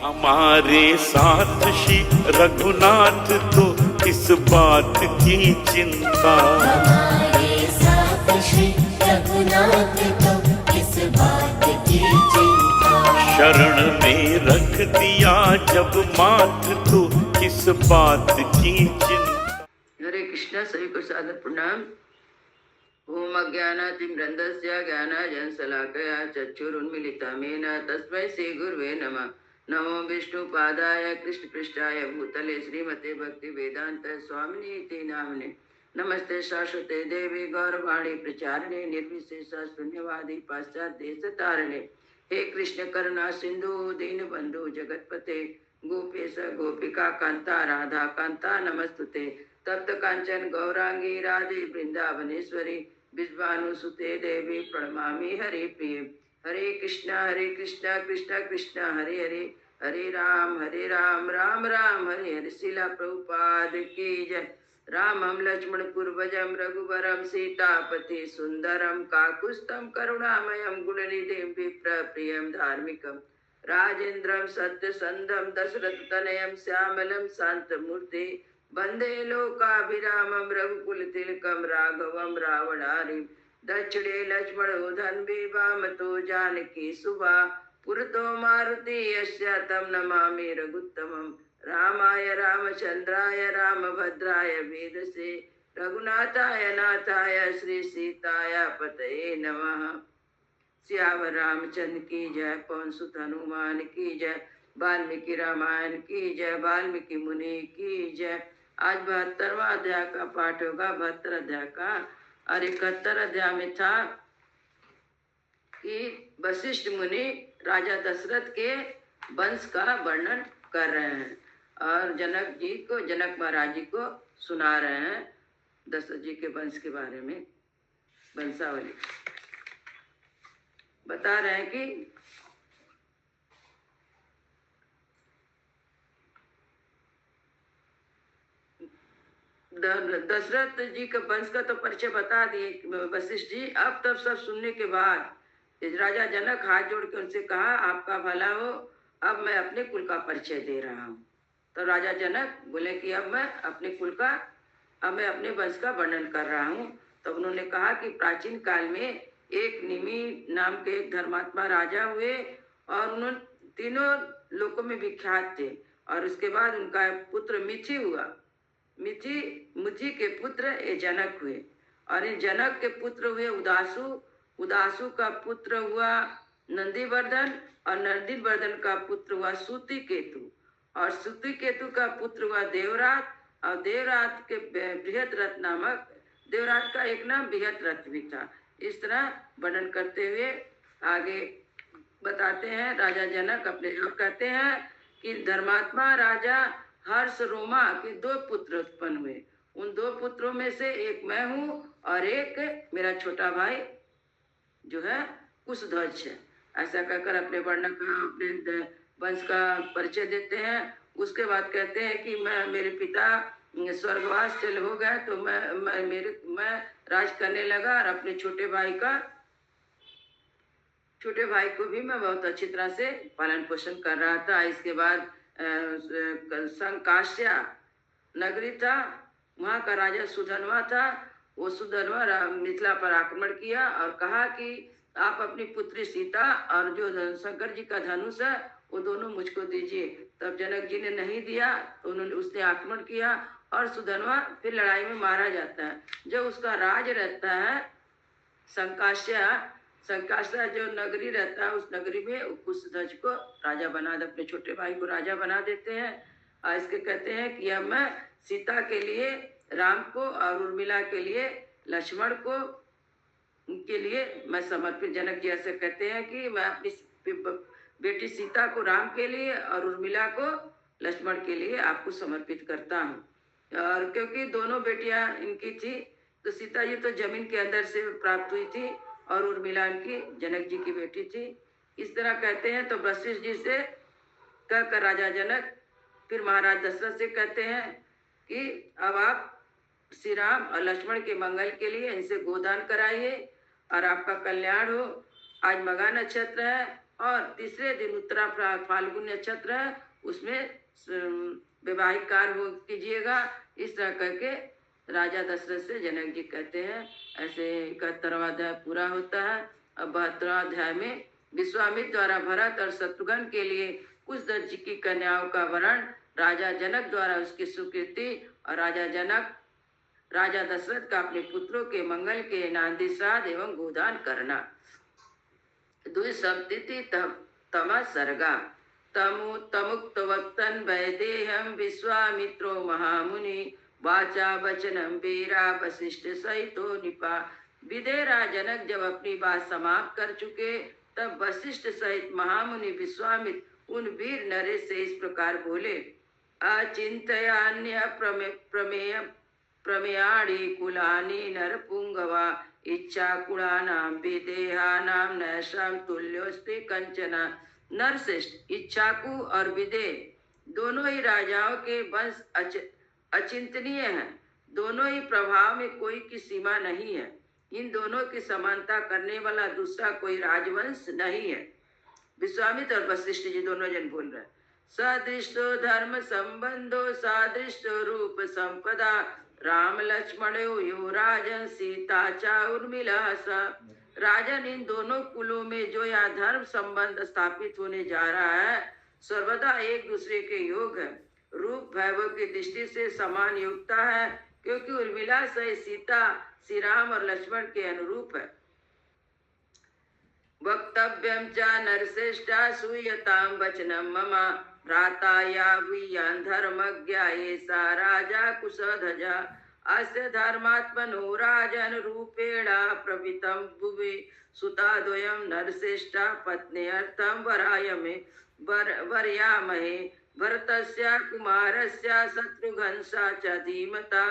हमारे साथ श्री रघुनाथ तो किस बात की चिंता, हमारे साथ श्री रघुनाथ तो किस बात की चिंता। शरण में रख दिया जब माथ तो किस बात की चिंता। हरे कृष्णा, सभी को सादर प्रणाम। ओम अज्ञानातिमृन्दस्य ज्ञानाञ्जनशलाकया चक्षुरुन्मीलितं येन तस्मै श्रीगुरुवे नमः। नमो विष्णुपादाय कृष्णपृष्ठाय भूतले श्रीमते भक्तिवेदांत स्वामिने इति नाम्ने। नमस्ते सरस्वते देवी गौरवाणी प्रचारिणे निर्विशेष शून्यवादी पाश्चात्यदेशतारिणे। हे कृष्ण करुणा सिंधु दीनबंधु जगतपते गोपेश गोपिका कांता राधा कांता नमस्तुते। तप्त कांचन गौरांगी राधे वृंदावनेश्वरी विश्वानुसुते देवी प्रणमामि हरे प्रिय। हरे कृष्णा कृष्णा कृष्णा हरे हरे, हरे राम राम राम हरे हरे। शिला प्रभुपाद की जय। रामं लक्ष्मण पूर्वजं रघुवरं सीतापति सुंदरम काकुत्स्थं करुणामयं गुणनिधिं विप्रप्रियं धार्मिकं राजेन्द्रं सत्यसंधं दशरथतनयं श्यामलं शान्तमूर्ति वंदे लोकाभिरामं रघुकुलतिलकं राघवं रावणारिं। दक्षिणे लक्ष्मणो धन्वी वामतो जानकी सुभा पुरतो मारुति यस्य तं नमामि रघुत्तमं। रामाय रामचंद्राय रामभद्राय वेदसे रघुनाथाय नाथाय श्री सीताय पतये नमः। सियावर रामचंद्र की जय, पवन सुत हनुमान की जय, वाल्मीकि रामायण की जय, वाल्मीकि मुनि की जय। आज 72वां अध्याय का पाठ होगा। 72 अध्याय का और 71 अध्याय में था कि वशिष्ठ मुनि राजा दशरथ के वंश का वर्णन कर रहे हैं और जनक जी को, जनक महाराज जी को सुना रहे हैं दशरथ जी के वंश के बारे में। वंशावली बता रहे हैं कि दशरथ जी के वंश का तो परिचय बता दिए वशिष्ठ जी। अब तब सब सुनने के बाद राजा जनक हाथ जोड़ के उनसे कहा, आपका भला हो, अब मैं अपने कुल का परिचय दे रहा हूँ। तो राजा जनक बोले कि अब मैं अपने कुल का, अब मैं अपने वंश का वर्णन कर रहा हूँ। तब उन्होंने कहा कि प्राचीन काल में एक निमि नाम के एक धर्मात्मा राजा हुए और उन्होंने तीनों लोकों में विख्यात थे। और उसके बाद उनका पुत्र मिथि हुआ। मुथि के पुत्र ये जनक हुए और इन जनक के पुत्र हुए उदासु। उदासु का पुत्र हुआ नंदीवर्धन और नंदीवर्धन का पुत्र हुआ सूति केतु और सूति केतु का पुत्र हुआ देवरात और देवरात के बृहद्रथ नामक, देवरात का एक नाम बृहद्रथ भी था। इस तरह वर्णन करते हुए आगे बताते हैं। राजा जनक अपने आप कहते हैं कि धर्मात्मा राजा हर्ष रोमा के 2 पुत्र उत्पन्न हुए। उन 2 पुत्रों में से एक मैं हूँ और एक मेरा छोटा भाई जो है कुशध्वज है। ऐसा कहकर अपने वर्ण का, अपने वंश का परिचय देते हैं। उसके बाद कहते हैं कि मेरे पिता स्वर्गवास चले हो गए तो मैं राज करने लगा और अपने छोटे भाई को भी मैं बहुत अच्छी तरह से पालन पोषण कर रहा था। इसके बाद संकाश्या नगरी था, वहाँ का राजा सुधनवा था। वो सुधनवा मिथिला पर आक्रमण किया और कहा कि आप अपनी पुत्री सीता और जो शंकर जी का धनुष है वो दोनों मुझको दीजिए। तब जनक जी ने नहीं दिया तो उसने आक्रमण किया और सुधनवा फिर लड़ाई में मारा जाता है। जब उसका राज रहता है संकाश्या जो नगरी रहता है, उस नगरी में कुशध्वज को राजा बना दे, अपने छोटे भाई को राजा बना देते हैं। और इसके कहते हैं कि अब मैं सीता के लिए राम को और उर्मिला के लिए लक्ष्मण को, उनके लिए मैं समर्पित। जनक जी ऐसे कहते हैं कि मैं अपनी बेटी सीता को राम के लिए और उर्मिला को लक्ष्मण के लिए आपको समर्पित करता हूँ। और क्योंकि दोनों बेटियां इनकी थी तो सीता जी तो जमीन के अंदर से प्राप्त हुई थी और उर्मिला इनकी जनक जी की बेटी थी। इस तरह कहते हैं। तो वशिष्ठ जी से कहकर राजा जनक फिर महाराज दशरथ से कहते हैं कि अब आप श्री राम और लक्ष्मण के मंगल के लिए इनसे गोदान कराइए और आपका कल्याण हो। आज मघा नक्षत्र है और तीसरे दिन उत्तरा फाल्गुन नक्षत्र है, उसमें वैवाहिक कार्य हो कीजिएगा। इस तरह करके राजा दशरथ से जनक जी कहते हैं। ऐसे 71वां अध्याय पूरा होता है। अब 72वां अध्याय में विश्वामित्र द्वारा भरत और शत्रुघ्न के लिए कुछ दर्जी की कन्याओं का वर्ण, राजा जनक द्वारा उसकी स्वीकृति और राजा दशरथ का अपने पुत्रों के मंगल के नांदी श्राद्ध एवं गोदान करना। द्विसप्तति तम सर्गा तमुक्त वक्तन वैदेहम विश्वामित्रो महामुनि वाचा वचनम वीरा वशिष्ठ सहितो निपा। विदेरा जनक जब अपनी बात समाप्त कर चुके, तब वशिष्ठ सहित महामुनि विश्वामित्र उन वीर नरेश से इस प्रकार बोले। अचिंतयान्य प्रमेय प्रमेयाणि कुलानि नरपुंगवा इच्छा कुलानां विदेहानां नैषां तुल्योस्ति कंचना। नरश्रेष्ठ, इच्छाकु और विदेह दोनों ही राजाओं के वंश अचिंतनीय हैं। दोनों ही प्रभाव में कोई की सीमा नहीं है। इन दोनों की समानता करने वाला दूसरा कोई राजवंश नहीं है। विश्वामित्र और वशिष्ठ जी दोनों जन बोल रहे हैं। सदृष्टो धर्म संबंधो सादृष्टो रूप संपदा राम लक्ष्मण यो राजन सीता चा उर्मिला सा। राजन, इन दोनों कुलों में जो यह धर्म संबंध स्थापित होने जा रहा है, सर्वदा एक दूसरे के योग है। रूप वैभव की दृष्टि से समान योग्यता है, क्योंकि उर्मिला से सीता श्री राम और लक्ष्मण के अनुरूप है। वक्तव्यम च नरश्रेष्ठा सूयतां वचनम मम भ्राता यावीयान् धर्मज्ञा एषा राजा कुशध्वजा। अस्य धर्मात्मनो राजन रूपेण प्रवृत्तं भुवि सुताद्वयं नरश्रेष्ठा पत्न्यर्थं वरायमे वर्यामहे। भरतस्य कुमारस्य शत्रुघ्नस्य च धीमता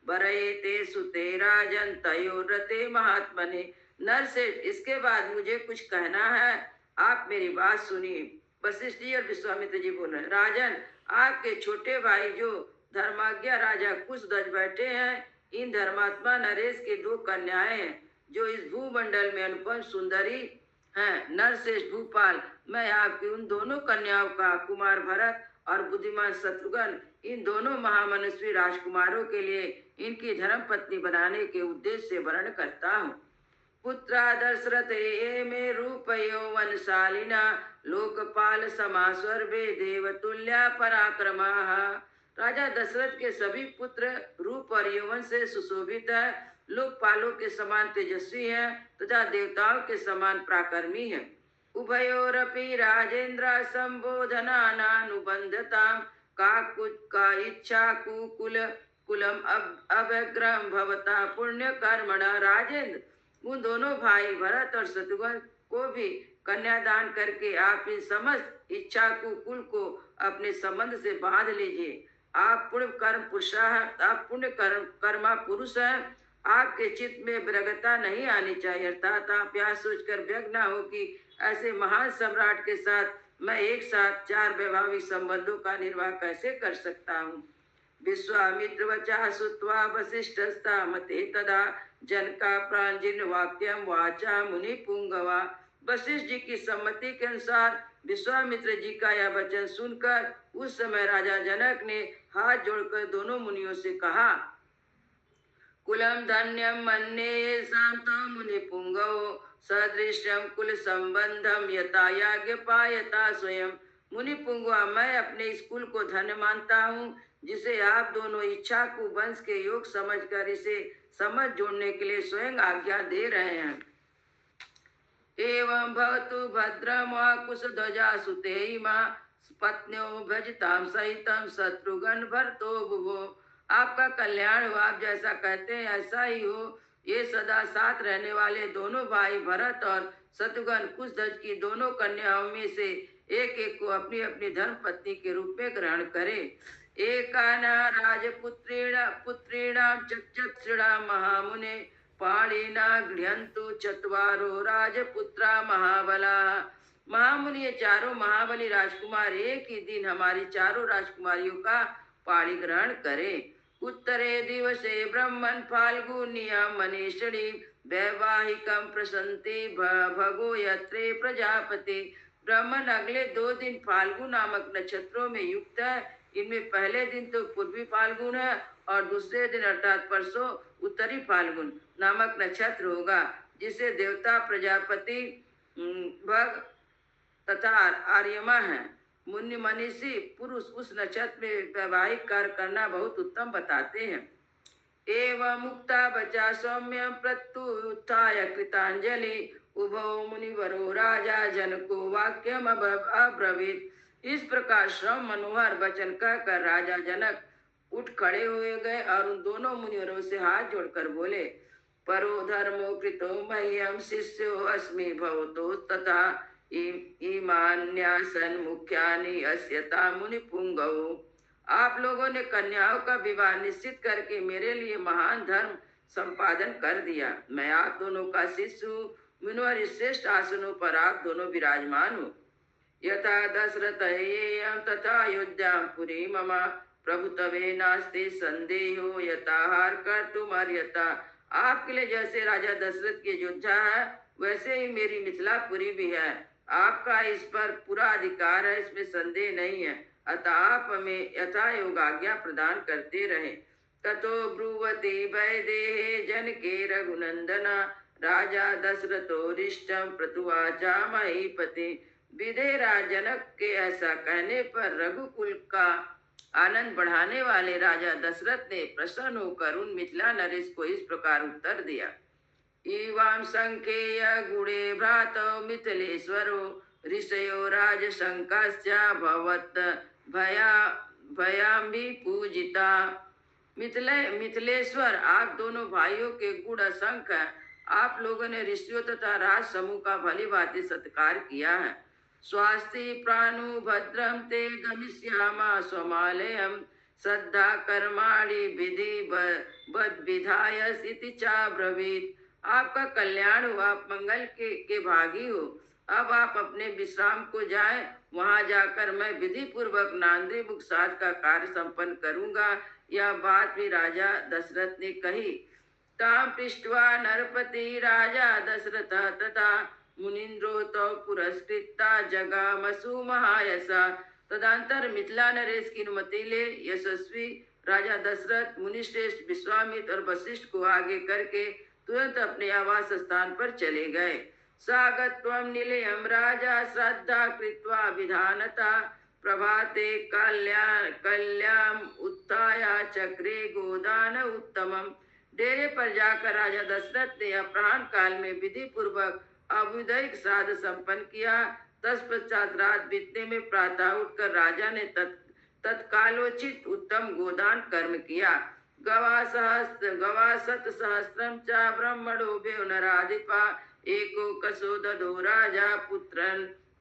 वरयेते सुते राजन तयोरते महात्मने। नरश्रेष्ठ, इसके बाद मुझे कुछ कहना है, आप मेरी बात सुनिए। वशिष्ठ जी और विश्वामित्र जी बोल रहे हैं। राजन, आपके छोटे भाई जो धर्माज्ञा राजा कुशध्वज बैठे हैं, इन धर्मात्मा नरेश के दो कन्याएं हैं, जो इस भूमंडल में अनुपम सुंदरी हैं। नरश्रेष्ठ भूपाल, मैं आपकी उन दोनों कन्याओं का, कुमार भरत और बुद्धिमान शत्रुघ्न, इन दोनों महामनस्वी राजकुमारों के लिए इनकी धर्म पत्नी बनाने के उद्देश्य से वर्ण करता हूँ। पुत्रा दशरथ मे रूप यौवनशालिना लोकपाल समास्वर्भे देवतुल्या पराक्रमा। राजा दशरथ के सभी पुत्र रूप और यौवन से सुशोभित है, लोकपालों के समान तेजस्वी हैं तथा देवताओं के समान पराक्रमी हैं। उभयोरपि राजेंद्र संबोधनानुबंधताम का इच्छा कुलम अव्यग्रम भवता पुण्य कर्मणा। राजेंद्र, उन दोनों भाई भरत और शत्रुघ्न को भी कन्यादान करके आप इन समस्त इच्छा कुल को अपने संबंध से बांध लीजिए। आप पुण्य कर्मा पुरुष हैं। आपके चित्त में विरगता नहीं आनी चाहिए, अर्थात आप यह सोचकर व्यग्र न हो कि ऐसे महान सम्राट के साथ मैं एक साथ 4 वैवाहिक संबंधों का निर्वाह कैसे कर सकता हूँ। विश्वामित्र वचा श्रुत्वा वसिष्ठस्था मते तदा जनका प्रांजन वाक्यम वाचा मुनि पुंगवा। वशिष्ठ जी की सम्मति के अनुसार विश्वामित्र जी का यह वचन सुनकर उस समय राजा जनक ने हाथ जोड़कर दोनों मुनियों से कहा। कुलम धन्यम मन्ये शांतो मुनि पुंगवो सदृश्यम कुल संबंधम यथा याज्ञ पायता स्वयं। मुनि पुंगवा, मैं अपने इस कुल को धन्य मानता हूँ, जिसे आप दोनों इच्छा को वंश के योग समझकर इसे समझ जोड़ने के लिए स्वयं आज्ञा दे रहे हैं। एवं भवतु भद्रम कुशध्वजा सुतेइमा पत्न्यो भजताम सहितम शत्रुघ्न भरतो भुवो। आपका कल्याण हो, आप जैसा कहते हैं ऐसा ही हो। ये सदा साथ रहने वाले दोनों भाई भरत और शत्रुघ्न कुशध्वज की दोनों कन्याओं में से एक एक को अपनी अपनी धर्म पत्नी के रूप में ग्रहण करे। एकाना पुत्रीणां चक्षुषा महामुने पाणिना गृह्णन्तु चत्वारो राजपुत्रा महाबला। महामुनि, ये चारों महाबली राजकुमार एक ही दिन हमारी चारों राजकुमारियों का पाणी ग्रहण करें। उत्तरे दिवसे ब्रह्मन् फाल्गुनियां मनीषिणी वैवाहिकं प्रसन्ति भगो यत्रे प्रजापति। ब्राह्मण अगले 2 दिन फाल्गुन नामक नक्षत्रों में युक्त है। इनमें पहले दिन तो पूर्वी फाल्गुन है और दूसरे दिन अर्थात परसों उत्तरी फाल्गुन नामक नक्षत्र होगा, जिसे देवता प्रजापति भग तथा आर्यमा है। मुनि मनीषी पुरुष उस नक्षत्र में वैवाहिक कार्य करना बहुत उत्तम बताते हैं। एवं मुक्ता बचा सौम्य प्रत्युत्थाय कृतांजलि उभौ मुनिवरो राजा जनको वाक्यम अब्रवीत। इस प्रकार श्रम मनोहर वचन कहकर राजा जनक उठ खड़े हुए गए और उन दोनों मुनिवरों से हाथ जोड़कर बोले, परो धर्मो कृतो मह्यम शिष्यो अस्मि भवतो तथा इमान्यासन मुख्यानि अस्यता मुनि पुंगौ। आप लोगों ने कन्याओं का विवाह निश्चित करके मेरे लिए महान धर्म संपादन कर दिया। मैं आप दोनों का शिष्य हूँ। मुनिवर श्रेष्ठ आसनों पर आप दोनों विराजमान हो। यथा दशरथ तथा अयोध्या पुरी मम प्रभुत्वे नास्ति संदेहो यथाहार कर तुम अर्यता। आपके लिए जैसे राजा दशरथ की अयोध्या है, वैसे ही मेरी मिथिलापुरी भी है। आपका इस पर पूरा अधिकार है, इसमें संदेह नहीं है। अतः आप हमें यथा योग आज्ञा प्रदान करते रहे। ततो ब्रुवती वैदेहे जनके रघुनंदना राजा दशरथोरिष्टम प्रतुवाचा महीपति। विदेहराज जनक के ऐसा कहने पर रघुकुल का आनंद बढ़ाने वाले राजा दशरथ ने प्रसन्न होकर उन मिथिला नरेश को इस प्रकार उत्तर दिया। इवां संकेय गुणे भ्रातौ मिथिलेश्वरो ऋषयो राजशंकाश्च भवत् भयाम्बि पूजिता। मिथिलेश्वर, आप दोनों भाइयों के गुण असंख्य हैं। आप लोगों ने ऋषियों तथा राज समूह का भली भांति सत्कार किया है। स्वास्ति प्राणु भद्रम ते गमिष्यामा स्वमालयम श्रद्धा कर्माणि विधि बद्विधाय इति चाब्रवीत। आपका कल्याण हो, आप मंगल के भागी हो। अब आप अपने विश्राम को जाएं। वहां जाकर मैं विधि पूर्वक नांदी मुख साध का कार्य संपन्न करूंगा। यह बात भी राजा दशरथ ने कही। ताम पृष्ठवा नरपति राजा दशरथ तथा मुनिन्द्रो तो पुरस्कृता जगामसु महायसा। तदंतर मिथिला नरेश की अनुमति ले यशस्वी राजा दशरथ मुनिश्रेष्ठ विश्वामित्र और वशिष्ठ को आगे करके तुरंत अपने आवास स्थान पर चले गए। सागत्वं निलयम राजा श्रद्धा कृत्वा विधानता प्रभाते कल्याम उत्थाया चक्रे गोदान उत्तमम। डेरे पर जाकर राजा दशरथ ने अपराह्न काल में विधि पूर्वक अभ्युदय श्राद्ध संपन्न किया। तत्पश्चात रात बीतने में प्रातः उठकर राजा ने तत्कालोचित उत्तम गोदान कर्म किया। गवासत सहस्रम च ब्रह्मणो नराधिपा एको कसो ददो राजा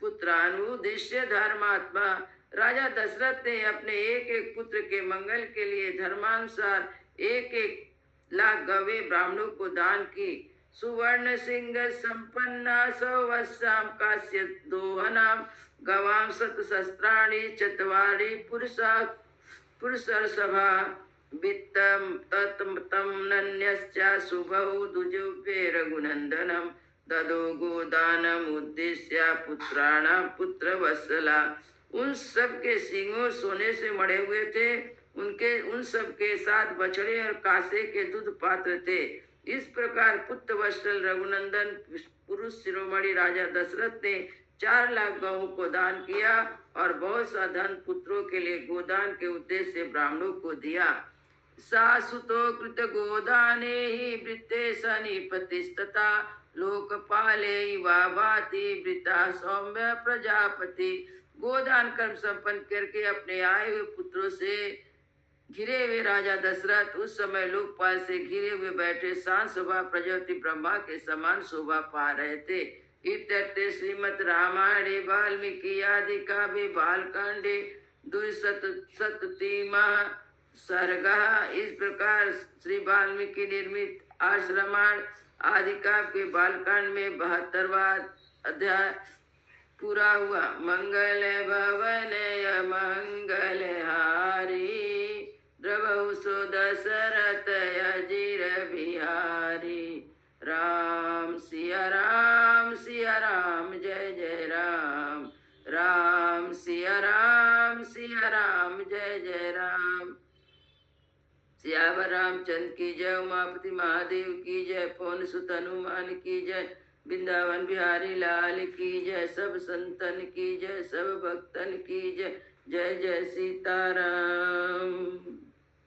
पुत्रानुदिश्य धर्मात्मा। राजा दशरथ ने अपने एक एक पुत्र के मंगल के लिए धर्मानुसार 1,100,000 गवे ब्राह्मणों को दान की। सुवर्ण सिंह संपन्ना सौवस्याम काश्य दोहनाम गवाम शत शस्त्राणि चत्वारि पुरुषर सभा वित्तम तम नन्यश्च शुभौ दुजुभे रघुनंदनम ददो गोदानम उद्देश्य पुत्राणाम पुत्र वत्सला। उन सब के सिंगों सोने से मढ़े हुए थे। उन सब के साथ बछड़े और कासे के दूध पात्र थे। इस प्रकार पुत्र वत्सल रघुनंदन पुरुष शिरोमणि राजा दशरथ ने 4 लाख गऊ को दान किया और बहुत सा धन पुत्रों के लिए गोदान के उद्देश्य से ब्राह्मणों को दिया। सासुतो कृत गोदाने ही वृत्ते सनिपतिस्तथा लोकपाले भाति वृता सौम्य प्रजापति। गोदान कर्म संपन्न करके अपने आए हुए पुत्रों से घिरे हुए राजा दशरथ उस समय लोकपाल से घिरे हुए बैठे शांत शोभा प्रजापति ब्रह्मा के समान शोभा पा रहे थे। इत्यर्थे श्रीमद् रामायणे वाल्मीकि आदि काव्ये बालकांडे 237 सर्गः। इस प्रकार श्री वाल्मीकि निर्मित आश्रमाण आदि काव्य के बालकांड में 72वां अध्याय पूरा हुआ। मंगल भवन मंगल हारी द्रवहु सो दशरथ अजीर बिहारी। राम सिया राम जय जय राम। सिया राम जय जय राम। सियावर रामचंद्र की जय। उमापति महादेव की जय। पवन सुत हनुमान की जय। वृंदावन बिहारी लाल की जय। सब संतन की जय, सब भक्तन की जय। जय जय सीताराम।